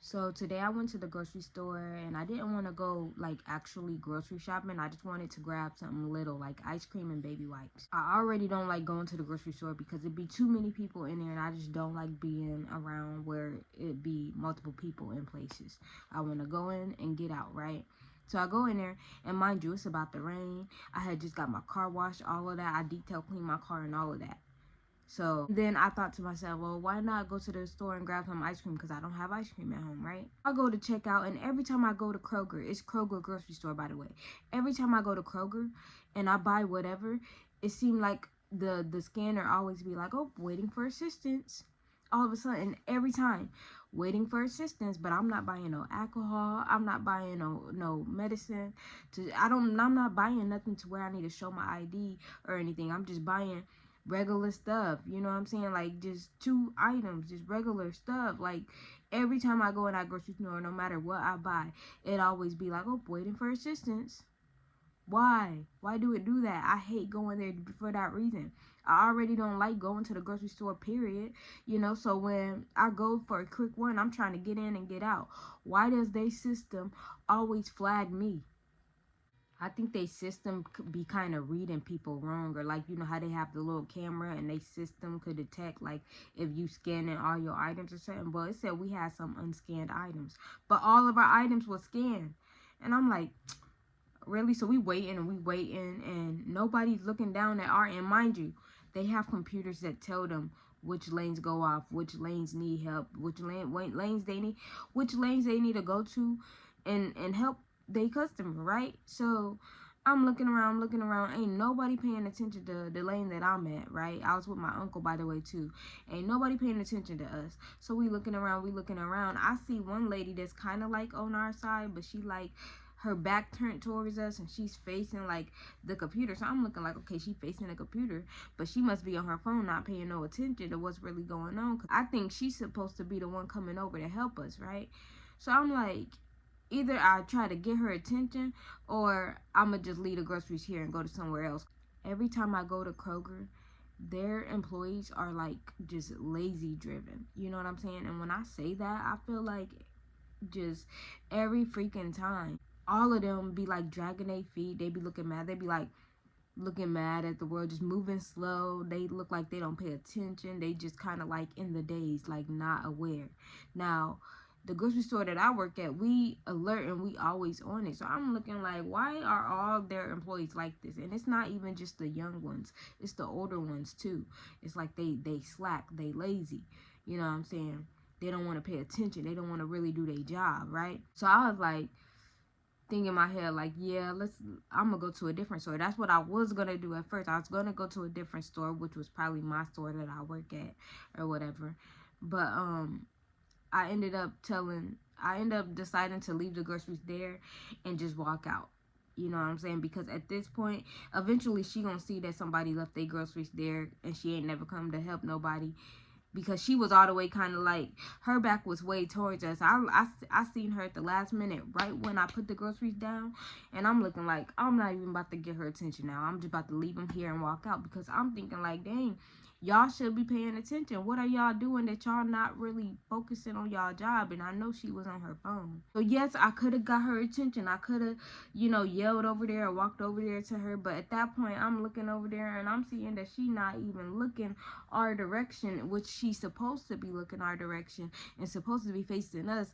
So today I went to the grocery store and I didn't want to go like actually grocery shopping. I just wanted to grab something little like ice cream and baby wipes. I already don't like going to the grocery store because it'd be too many people in there and I just don't like being around where it be multiple people in places. I want to go in and get out, right? So I go in there, and mind you, it's about to rain. I had just got my car washed, all of that. I detail cleaned my car and all of that. So then I thought to myself, well, why not go to the store and grab some ice cream because I don't have ice cream at home, right? I go to check out, and every time I go to Kroger, it's Kroger grocery store, by the way. Every time I go to Kroger and I buy whatever, it seemed like the scanner always be like, oh, waiting for assistance. All of a sudden, every time, waiting for assistance, but I'm not buying no alcohol. I'm not buying no medicine. I'm not buying nothing to where I need to show my ID or anything. I'm just buying regular stuff, you know what I'm saying? Like just 2 items, just regular stuff. Like every time I go in that grocery store, no matter what I buy, it always be like, oh, waiting for assistance. Why do it do that? I hate going there for that reason. I already don't like going to the grocery store, period. So when I go for a quick one, I'm trying to get in and get out. Why does they system always flag me? I think they system could be kind of reading people wrong, or like, how they have the little camera and they system could detect like if you scanning all your items or something. But it said we had some unscanned items, but all of our items were scanned, and I'm like, really? So we waiting and nobody's looking down at our end. Mind you, they have computers that tell them which lanes go off, which lanes need help, which lanes they need to go to and help their customer, right? So I'm looking around, ain't nobody paying attention to the lane that I'm at, right? I was with my uncle, by the way, too. Ain't nobody paying attention to us. So we looking around. I see one lady that's kind of like on our side, but she like her back turned towards us and she's facing like the computer. So I'm looking like, okay, she facing the computer, but she must be on her phone not paying no attention to what's really going on. 'Cause I think she's supposed to be the one coming over to help us, right? So I'm like, either I try to get her attention or I'ma just leave the groceries here and go to somewhere else. Every time I go to Kroger, their employees are like just lazy driven. You know what I'm saying? And when I say that, I feel like just every freaking time, all of them be like dragging their feet. They be looking mad. They be like looking mad at the world, just moving slow. They look like they don't pay attention. They just kind of like in the daze, like not aware. Now, the grocery store that I work at, we alert and we always on it. So I'm looking like, why are all their employees like this? And it's not even just the young ones, it's the older ones too. It's like they slack, they lazy. You know what I'm saying? They don't want to pay attention. They don't want to really do their job, right? So I was like, thing in my head like, yeah, I'm gonna go to a different store. That's what I was gonna do at first. I was gonna go to a different store, which was probably my store that I work at or whatever. But I ended up deciding to leave the groceries there and just walk out. You know what I'm saying? Because at this point, eventually she gonna see that somebody left their groceries there and she ain't never come to help nobody, because she was all the way kind of like, her back was way towards us. I seen her at the last minute, right when I put the groceries down, and I'm looking like, I'm not even about to get her attention now. I'm just about to leave them here and walk out, because I'm thinking like, dang, y'all should be paying attention. What are y'all doing that y'all not really focusing on y'all job? And I know she was on her phone. So yes, I could have got her attention. I could have, yelled over there or walked over there to her. But at that point, I'm looking over there and I'm seeing that she not even looking our direction, which she's supposed to be looking our direction and supposed to be facing us,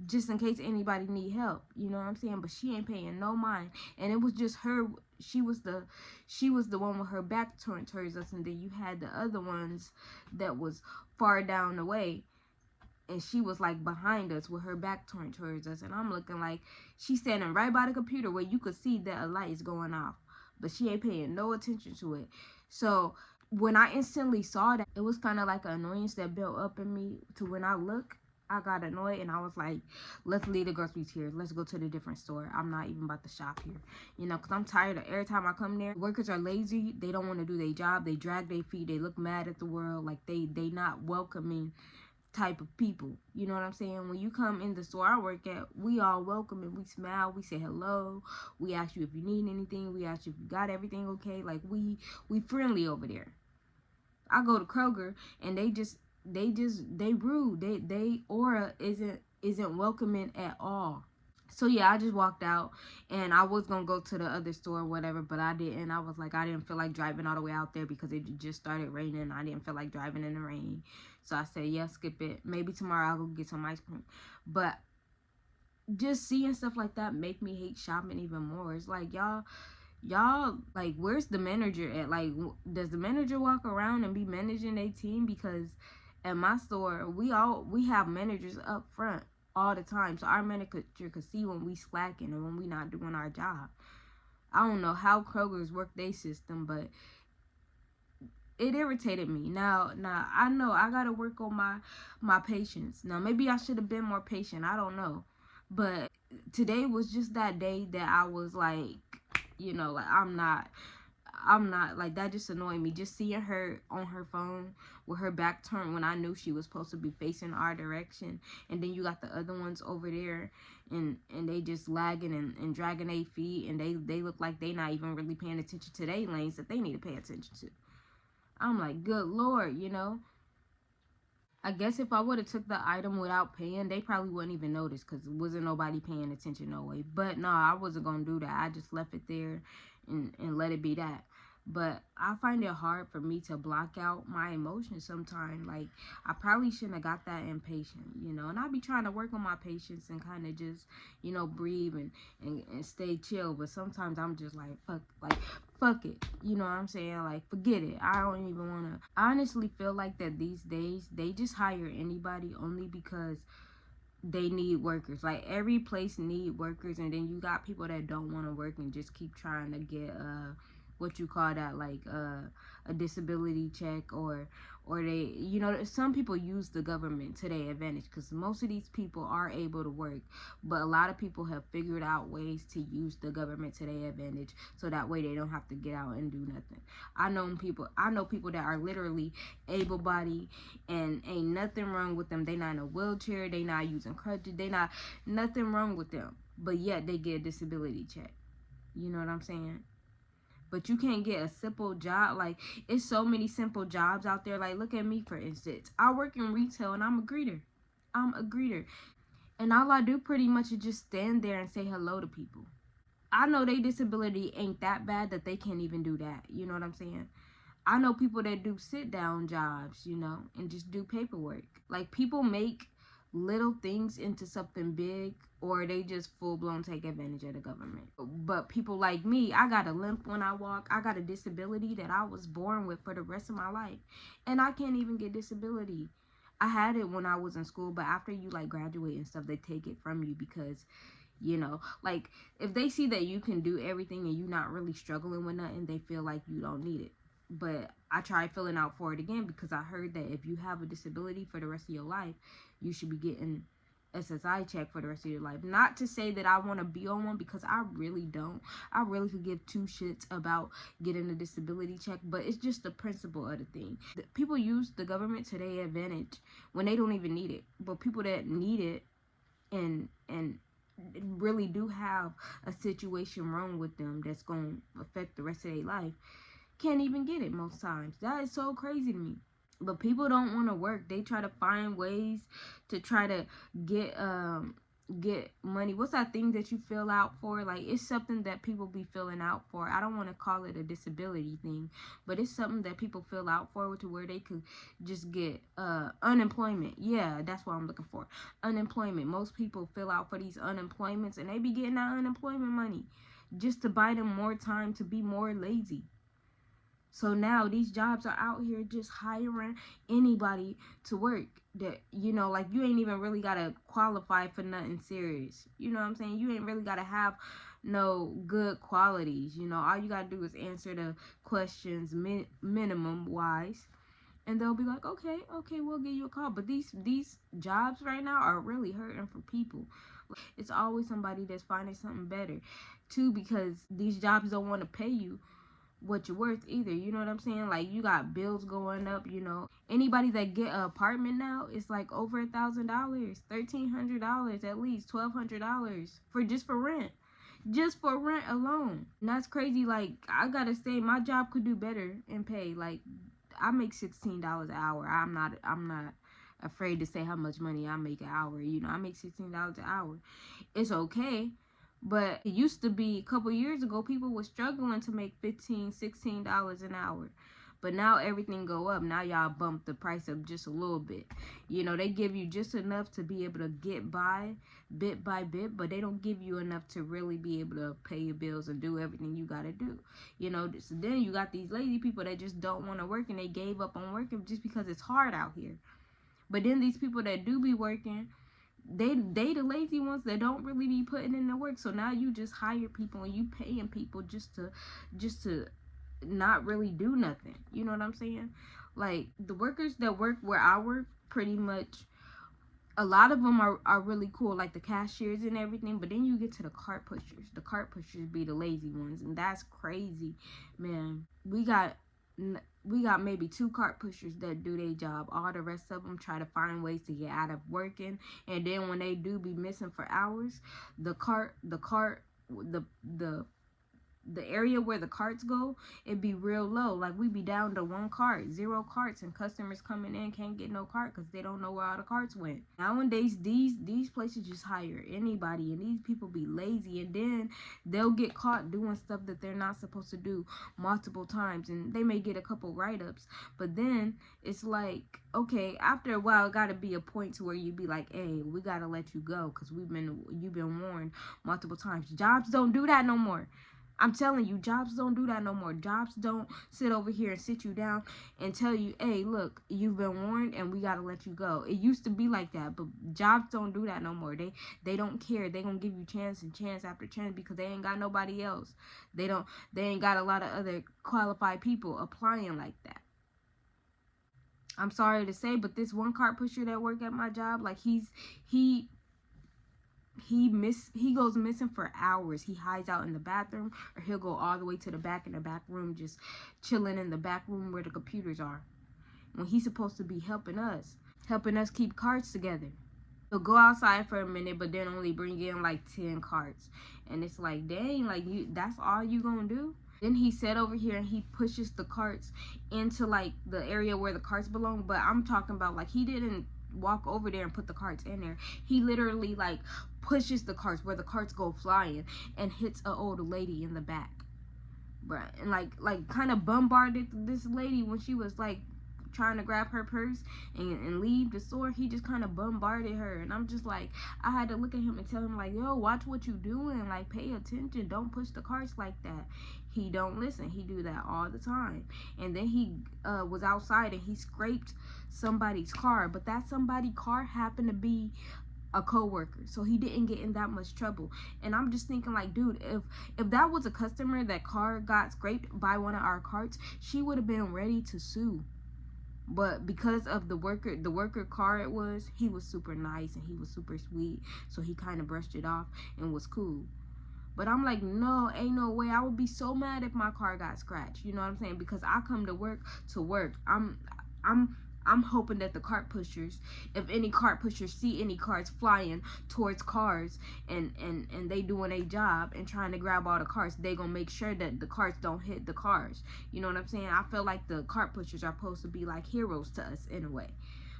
just in case anybody need help. You know what I'm saying? But she ain't paying no mind. And it was just her. She was the one with her back turned towards us, and then you had the other ones that was far down the way, and she was like behind us with her back turned towards us. And I'm looking like, she's standing right by the computer where you could see that a light is going off, but she ain't paying no attention to it. So when I instantly saw that, it was kind of like an annoyance that built up in me to when I got annoyed and I was like, let's leave the groceries here. Let's go to the different store. I'm not even about to shop here. Because I'm tired of every time I come there, workers are lazy. They don't want to do their job. They drag their feet. They look mad at the world. Like they not welcoming type of people. You know what I'm saying? When you come in the store I work at, we all welcome and we smile. We say hello. We ask you if you need anything. We ask you if you got everything okay. Like we friendly over there. I go to Kroger and they rude. They aura isn't welcoming at all. So yeah, I just walked out, and I was gonna go to the other store or whatever, but I didn't. I was like, I didn't feel like driving all the way out there because it just started raining. I didn't feel like driving in the rain. So I said, yeah, skip it. Maybe tomorrow I'll go get some ice cream. But just seeing stuff like that make me hate shopping even more. It's like, y'all, like, where's the manager at? Like, does the manager walk around and be managing a team? Because at my store, we have managers up front all the time, so our manager could see when we slacking and when we not doing our job. I don't know how Kroger's work their system, but it irritated me. Now I know I gotta work on my patience. Now maybe I should have been more patient. I don't know, but today was just that day that I was like, like I'm not like, that just annoyed me. Just seeing her on her phone with her back turned when I knew she was supposed to be facing our direction, and then you got the other ones over there, and they just lagging and dragging their feet, and they look like they not even really paying attention to their lanes that they need to pay attention to. I'm like, good Lord. I guess if I would have took the item without paying, they probably wouldn't even notice because wasn't nobody paying attention no way. But no, I wasn't going to do that. I just left it there and let it be that. But I find it hard for me to block out my emotions sometimes. Like, I probably shouldn't have got that impatient. And I be trying to work on my patience and kind of just, breathe and stay chill. But sometimes I'm just like, fuck it. You know what I'm saying? Like, forget it. I don't even want to. I honestly feel like that these days, they just hire anybody only because they need workers. Like, every place need workers, and then you got people that don't want to work and just keep trying to get what you call that, like a disability check, or they, some people use the government to their advantage, because most of these people are able to work, but a lot of people have figured out ways to use the government to their advantage, so that way they don't have to get out and do nothing. I know people that are literally able-bodied and ain't nothing wrong with them. They not in a wheelchair, they not using crutches, they not nothing wrong with them, but yet they get a disability check. You know what I'm saying? But you can't get a simple job. Like, it's so many simple jobs out there. Like, look at me, for instance. I work in retail, and I'm a greeter. And all I do pretty much is just stand there and say hello to people. I know their disability ain't that bad that they can't even do that. You know what I'm saying? I know people that do sit-down jobs, and just do paperwork. Like, people make little things into something big, or they just full-blown take advantage of the government. But people like me, I got a limp when I walk. I got a disability that I was born with for the rest of my life, and I can't even get disability. I had it when I was in school, but after you like graduate and stuff, they take it from you because like, if they see that you can do everything and you're not really struggling with nothing, they feel like you don't need it. But I tried filling out for it again because I heard that if you have a disability for the rest of your life, you should be getting SSI check for the rest of your life. Not to say that I want to be on one, because I really don't. I really could give two shits about getting a disability check, but it's just the principle of the thing. People use the government to their advantage when they don't even need it. But people that need it and really do have a situation wrong with them that's going to affect the rest of their life can't even get it most times. That is so crazy to me. But people don't want to work. They try to find ways to try to get money. What's that thing that you fill out for? Like, it's something that people be filling out for. I don't want to call it a disability thing, but it's something that people fill out for to where they could just get unemployment. Yeah, that's what I'm looking for. Unemployment. Most people fill out for these unemployments, and they be getting that unemployment money just to buy them more time to be more lazy. So now these jobs are out here just hiring anybody to work. That, like, you ain't even really gotta qualify for nothing serious. You know what I'm saying? You ain't really gotta have no good qualities. All you gotta do is answer the questions minimum wise, and they'll be like, okay, we'll give you a call. But these jobs right now are really hurting for people. It's always somebody that's finding something better too, because these jobs don't want to pay you what you're worth either. You know what I'm saying? Like, you got bills going up. Anybody that get an apartment now, it's like over $1,000, $1,300 at least, $1,200 for rent alone. And that's crazy. Like, I gotta say, my job could do better in pay. Like, I make $16 an hour. I'm not afraid to say how much money I make an hour. You know, I make $16 an hour. It's okay. But it used to be a couple years ago, people were struggling to make $15, $16 an hour. But now everything go up. Now y'all bump the price up just a little bit. You know, they give you just enough to be able to get by bit by bit, but they don't give you enough to really be able to pay your bills and do everything you got to do. You know, so then you got these lazy people that just don't want to work, and they gave up on working just because it's hard out here. But then these people that do be working, they the lazy ones that don't really be putting in the work. So now you just hire people and you paying people just to not really do nothing. You know what I'm saying? Like, the workers that work where I work, pretty much a lot of them are really cool, like the cashiers and everything. But then you get to the cart pushers. The cart pushers be the lazy ones, and that's crazy, man. We got maybe 2 cart pushers that do their job. All the rest of them try to find ways to get out of working, and then when they do be missing for hours, the area where the carts go, it be real low. Like, we be down to 1 cart, 0 carts, and customers coming in can't get no cart because they don't know where all the carts went. Nowadays, these places just hire anybody, and these people be lazy, and then they'll get caught doing stuff that they're not supposed to do multiple times, and they may get a couple write-ups. But then it's like, okay, after a while, it gotta be a point to where you be like, hey, we gotta let you go because you've been warned multiple times. Jobs don't do that no more. I'm telling you, jobs don't do that no more. Jobs don't sit over here and sit you down and tell you, hey, look, you've been warned and we got to let you go. It used to be like that, but jobs don't do that no more. They don't care. They going to give you chance and chance after chance because they ain't got nobody else. They ain't got a lot of other qualified people applying like that. I'm sorry to say, but this one cart pusher that work at my job, like, he goes missing for hours. He hides out in the bathroom, or he'll go all the way to the back in the back room, just chilling in the back room where the computers are, when he's supposed to be helping us keep carts together. He'll go outside for a minute, but then only bring in like 10 carts, and it's like, dang, like, that's all you gonna do? Then he sat over here and he pushes the carts into like the area where the carts belong. But I'm talking about, like, he didn't walk over there and put the carts in there. He literally, like, pushes the carts where the carts go flying and hits an old lady in the back, bruh. And like kind of bombarded this lady when she was like trying to grab her purse and leave the store. He just kind of bombarded her, and I'm just like, I had to look at him and tell him, like, yo, watch what you doing, like, pay attention, don't push the carts like that. He don't listen. He do that all the time. And then he was outside and he scraped somebody's car, but that somebody car happened to be a co-worker, so he didn't get in that much trouble. And I'm just thinking, like, dude, if that was a customer that car got scraped by one of our carts, she would have been ready to sue. But because of the worker car it was, he was super nice and he was super sweet, so he kind of brushed it off and was cool. But I'm like, no, ain't no way. I would be so mad if my car got scratched. You know what I'm saying? Because I come to work. I'm hoping that the cart pushers, if any cart pushers see any carts flying towards cars and they doing a job and trying to grab all the carts, they gonna make sure that the carts don't hit the cars. You know what I'm saying? I feel like the cart pushers are supposed to be like heroes to us in a way.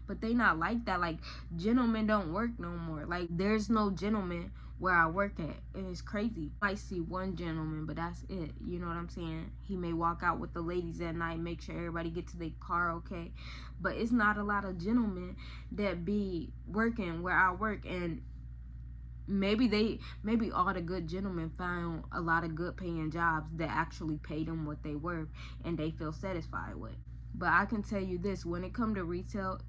But they not like that. Like, gentlemen don't work no more. Like, there's no gentleman where I work at, and it's crazy. I see one gentleman, but that's it. You know what I'm saying? He may walk out with the ladies at night, make sure everybody get to their car okay, but it's not a lot of gentlemen that be working where I work. And maybe all the good gentlemen found a lot of good paying jobs that actually pay them what they worth and they feel satisfied with. But I can tell you this, when it come to retail,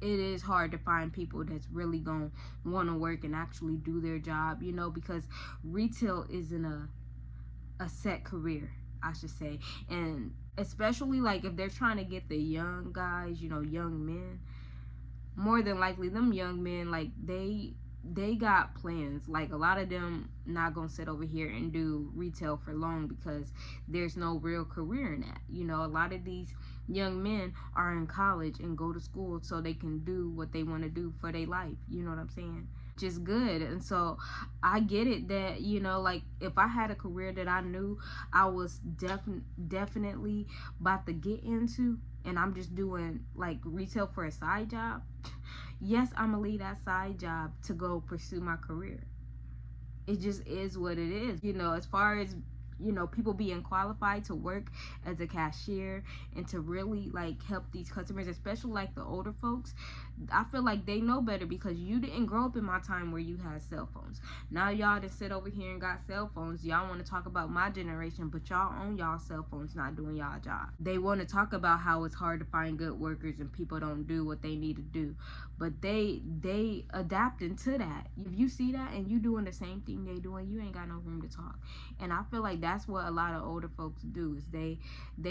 it is hard to find people that's really gonna want to work and actually do their job, you know, because retail isn't a set career, I should say. And especially, like, if they're trying to get the young guys, you know, young men, more than likely them young men, like, they got plans. Like, a lot of them not gonna sit over here and do retail for long because there's no real career in that. You know, a lot of these young men are in college and go to school so they can do what they want to do for their life. You know what I'm saying? Just good. And so I get it that, you know, like, if I had a career that I knew I was definitely about to get into and I'm just doing like retail for a side job, yes, I'm gonna leave that side job to go pursue my career. It just is what it is. As far as people being qualified to work as a cashier and to really like help these customers, especially like the older folks, I feel like they know better, because you didn't grow up in my time where you had cell phones. Now y'all just sit over here and got cell phones. Y'all want to talk about my generation, but y'all own y'all cell phones not doing y'all job. They want to talk about how it's hard to find good workers and people don't do what they need to do, but they adapting to that. If you see that and you doing the same thing they doing, you ain't got no room to talk. And I feel like that's what a lot of older folks do, is they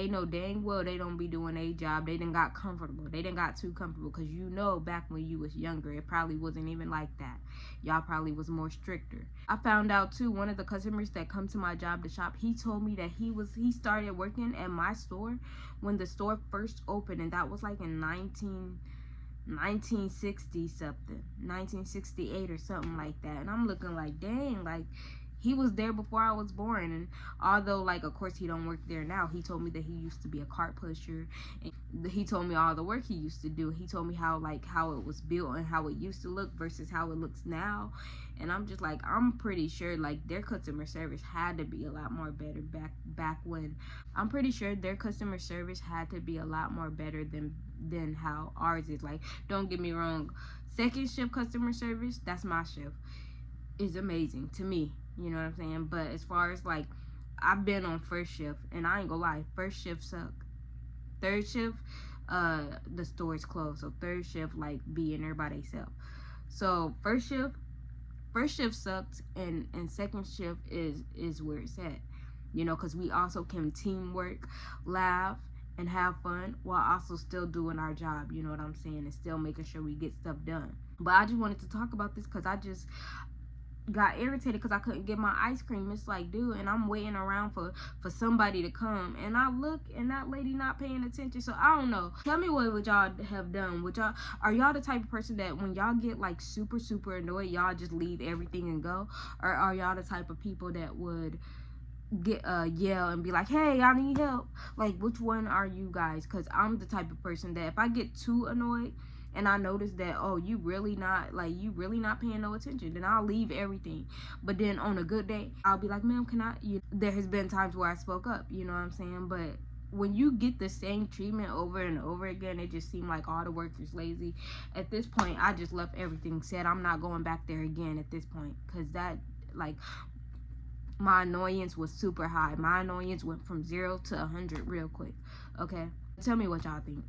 know dang well they don't be doing a job. They done got comfortable. They done got too comfortable, because back when you was younger, it probably wasn't even like that. Y'all probably was more stricter. I found out too, one of the customers that come to my job to shop, he told me that he started working at my store when the store first opened, and that was like in 1960 something, 1968 or something like that. And I'm looking like, dang, like he was there before I was born. And although, like, of course he don't work there now, he told me that he used to be a cart pusher, and he told me all the work he used to do. He told me how it was built and how it used to look versus how it looks now. And I'm just like, I'm pretty sure like their customer service had to be a lot more better back when. I'm pretty sure their customer service had to be a lot more better than how ours is. Like, don't get me wrong, second shift customer service, that's my shift, is amazing to me. You know what I'm saying? But as far as like, I've been on first shift, and I ain't gonna lie, first shift suck. Third shift, the store's closed. So third shift, like, being everybody self. So first shift sucks, and second shift is where it's at. Because we also can teamwork, laugh, and have fun while also still doing our job. You know what I'm saying? And still making sure we get stuff done. But I just wanted to talk about this because I just got irritated because I couldn't get my ice cream. It's like, dude, and I'm waiting around for somebody to come, and I look and that lady not paying attention. So I don't know. Tell me what would y'all have done. Are y'all the type of person that when y'all get like super annoyed, y'all just leave everything and go? Or are y'all the type of people that would get yell and be like, hey, I need help? Like, which one are you guys? Because I'm the type of person that if I get too annoyed and I notice that, oh, you really not paying no attention, then I'll leave everything. But then on a good day, I'll be like, ma'am, there has been times where I spoke up, you know what I'm saying? But when you get the same treatment over and over again, it just seemed like all the workers lazy. At this point, I just left everything said. I'm not going back there again at this point, because that, like, my annoyance was super high. My annoyance went from 0 to 100 real quick. Okay, tell me what y'all think.